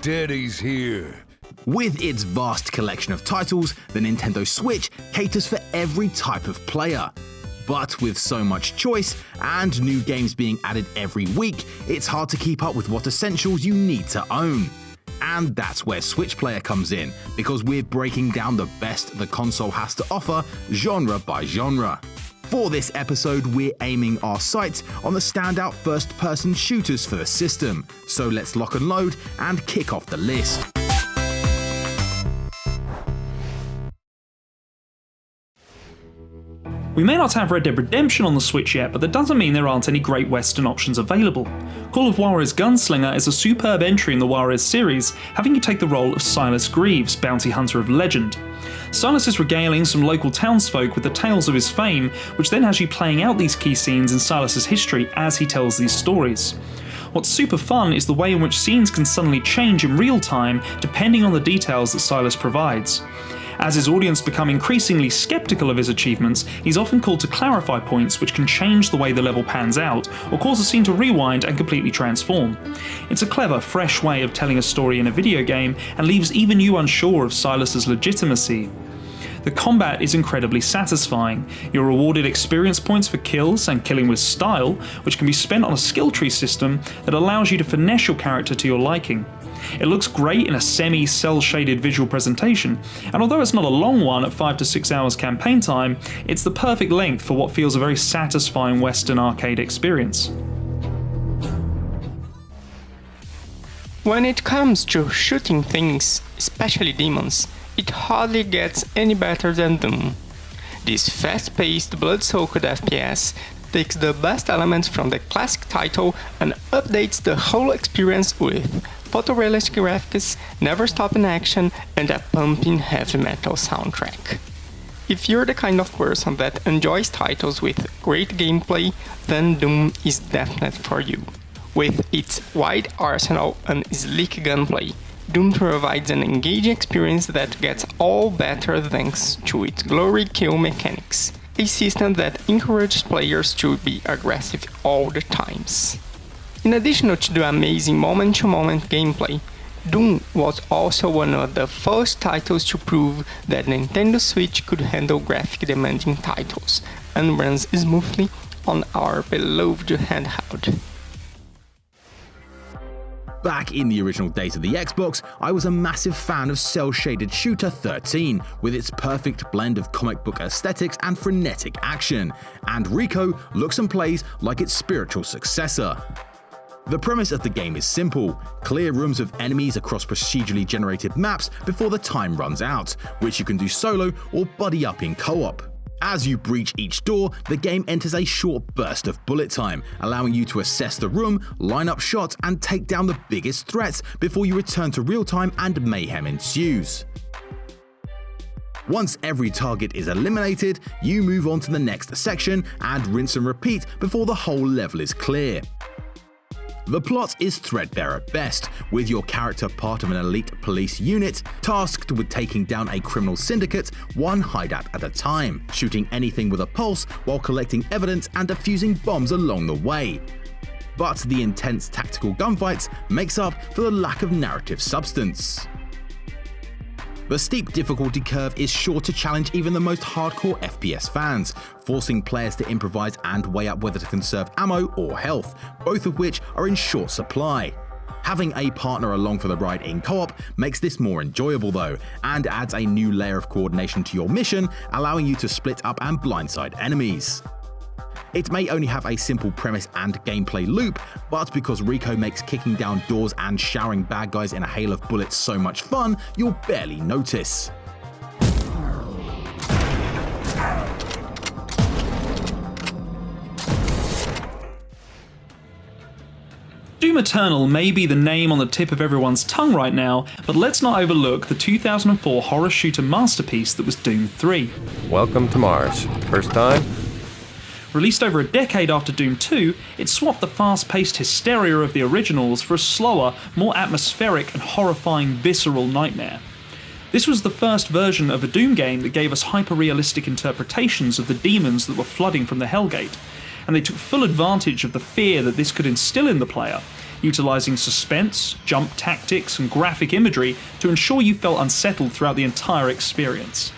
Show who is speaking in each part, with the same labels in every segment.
Speaker 1: Daddy's here.
Speaker 2: With its vast collection of titles, the Nintendo Switch caters for every type of player. But with so much choice and new games being added every week, it's hard to keep up with what essentials you need to own. And that's where Switch Player comes in, because we're breaking down the best the console has to offer, genre by genre. For this episode, we're aiming our sights on the standout first-person shooters for the system. So let's lock and load and kick off the list.
Speaker 3: We may not have Red Dead Redemption on the Switch yet, but that doesn't mean there aren't any great Western options available. Call of Juarez Gunslinger is a superb entry in the Juarez series, having you take the role of Silas Greaves, bounty hunter of legend. Silas is regaling some local townsfolk with the tales of his fame, which then has you playing out these key scenes in Silas's history as he tells these stories. What's super fun is the way in which scenes can suddenly change in real time depending on the details that Silas provides. As his audience become increasingly skeptical of his achievements, he's often called to clarify points which can change the way the level pans out, or cause a scene to rewind and completely transform. It's a clever, fresh way of telling a story in a video game, and leaves even you unsure of Silas's legitimacy. The combat is incredibly satisfying. You're rewarded experience points for kills and killing with style, which can be spent on a skill tree system that allows you to finesse your character to your liking. It looks great in a semi-cel-shaded visual presentation, and although it's not a long one at 5 to 6 hours campaign time, it's the perfect length for what feels a very satisfying Western arcade experience.
Speaker 4: When it comes to shooting things, especially demons, it hardly gets any better than Doom. This fast-paced, blood-soaked FPS takes the best elements from the classic title and updates the whole experience with photorealistic graphics, never-stopping action, and a pumping heavy metal soundtrack. If you're the kind of person that enjoys titles with great gameplay, then Doom is definitely for you. With its wide arsenal and sleek gunplay, Doom provides an engaging experience that gets all better thanks to its glory kill mechanics, a system that encourages players to be aggressive all the times. In addition to the amazing moment-to-moment gameplay, Doom was also one of the first titles to prove that Nintendo Switch could handle graphic demanding titles, and runs smoothly on our beloved handheld.
Speaker 2: Back in the original days of the Xbox, I was a massive fan of cel-shaded shooter 13, with its perfect blend of comic book aesthetics and frenetic action, and Rico looks and plays like its spiritual successor. The premise of the game is simple: clear rooms of enemies across procedurally generated maps before the time runs out, which you can do solo or buddy up in co-op. As you breach each door, the game enters a short burst of bullet time, allowing you to assess the room, line up shots, and take down the biggest threats before you return to real time and mayhem ensues. Once every target is eliminated, you move on to the next section and rinse and repeat before the whole level is clear. The plot is threadbare at best, with your character part of an elite police unit tasked with taking down a criminal syndicate one hideout at a time, shooting anything with a pulse while collecting evidence and defusing bombs along the way. But the intense tactical gunfights makes up for the lack of narrative substance. The steep difficulty curve is sure to challenge even the most hardcore FPS fans, forcing players to improvise and weigh up whether to conserve ammo or health, both of which are in short supply. Having a partner along for the ride in co-op makes this more enjoyable though, and adds a new layer of coordination to your mission, allowing you to split up and blindside enemies. It may only have a simple premise and gameplay loop, but because Rico makes kicking down doors and showering bad guys in a hail of bullets so much fun, you'll barely notice.
Speaker 3: Doom Eternal may be the name on the tip of everyone's tongue right now, but let's not overlook the 2004 horror shooter masterpiece that was Doom 3.
Speaker 5: Welcome to Mars. First time?
Speaker 3: Released over a decade after Doom 2, it swapped the fast-paced hysteria of the originals for a slower, more atmospheric and horrifying visceral nightmare. This was the first version of a Doom game that gave us hyper-realistic interpretations of the demons that were flooding from the Hellgate, and they took full advantage of the fear that this could instill in the player, utilising suspense, jump tactics, and graphic imagery to ensure you felt unsettled throughout the entire experience.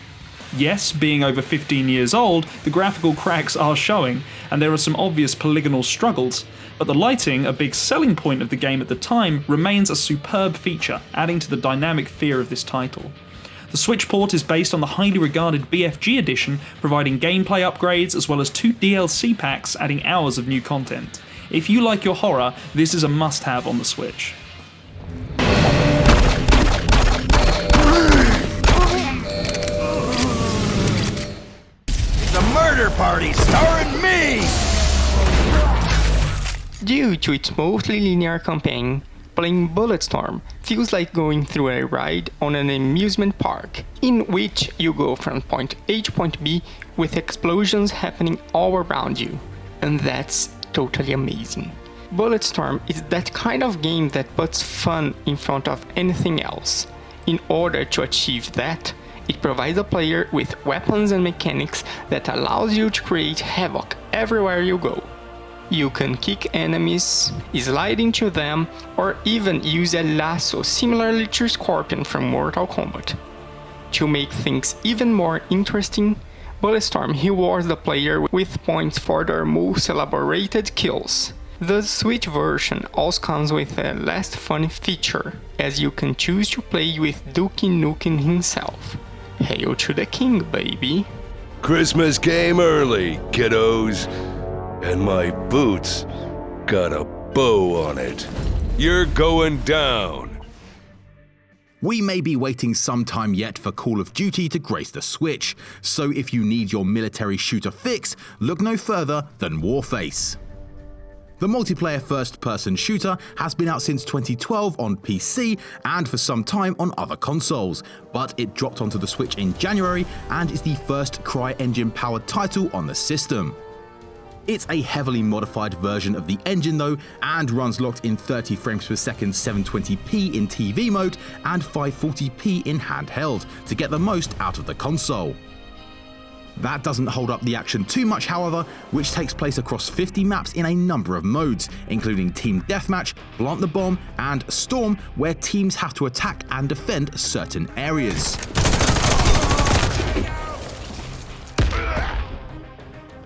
Speaker 3: Yes, being over 15 years old, the graphical cracks are showing, and there are some obvious polygonal struggles, but the lighting, a big selling point of the game at the time, remains a superb feature, adding to the dynamic feel of this title. The Switch port is based on the highly regarded BFG edition, providing gameplay upgrades as well as 2 DLC packs adding hours of new content. If you like your horror, this is a must-have on the Switch.
Speaker 1: The murder party starring me!
Speaker 4: Due to its mostly linear campaign, playing Bulletstorm feels like going through a ride on an amusement park, in which you go from point A to point B with explosions happening all around you. And that's totally amazing. Bulletstorm is that kind of game that puts fun in front of anything else. In order to achieve that, it provides a player with weapons and mechanics that allows you to create havoc everywhere you go. You can kick enemies, slide into them, or even use a lasso similarly to Scorpion from Mortal Kombat. To make things even more interesting, Bulletstorm rewards the player with points for their most elaborated kills. The Switch version also comes with a last fun feature, as you can choose to play with Duke Nukem himself. Hail to the king, baby!
Speaker 1: Christmas came early, kiddos. And my boots got a bow on it. You're going down.
Speaker 2: We may be waiting some time yet for Call of Duty to grace the Switch, so if you need your military shooter fix, look no further than Warface. The multiplayer first-person shooter has been out since 2012 on PC and for some time on other consoles, but it dropped onto the Switch in January and is the first CryEngine-powered title on the system. It's a heavily modified version of the engine though, and runs locked in 30 frames per second 720p in TV mode and 540p in handheld to get the most out of the console. That doesn't hold up the action too much however, which takes place across 50 maps in a number of modes, including Team Deathmatch, Plant the Bomb, and Storm, where teams have to attack and defend certain areas.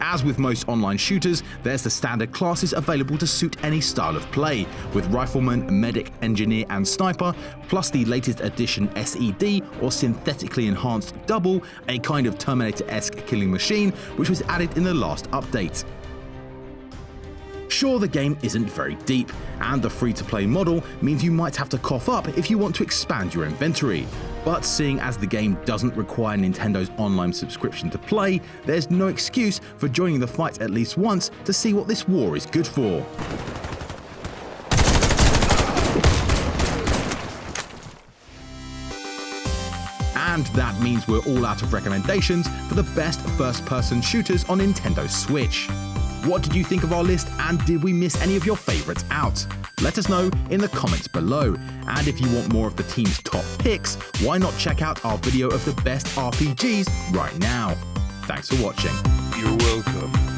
Speaker 2: As with most online shooters, there's the standard classes available to suit any style of play, with Rifleman, Medic, Engineer and Sniper, plus the latest edition SED or Synthetically Enhanced Double, a kind of Terminator-esque killing machine, which was added in the last update. Sure, the game isn't very deep, and the free-to-play model means you might have to cough up if you want to expand your inventory. But seeing as the game doesn't require Nintendo's online subscription to play, there's no excuse for joining the fight at least once to see what this war is good for. And that means we're all out of recommendations for the best first-person shooters on Nintendo Switch. What did you think of our list, and did we miss any of your favourites out? Let us know in the comments below. And if you want more of the team's top picks, why not check out our video of the best RPGs right now? Thanks for watching.
Speaker 1: You're welcome.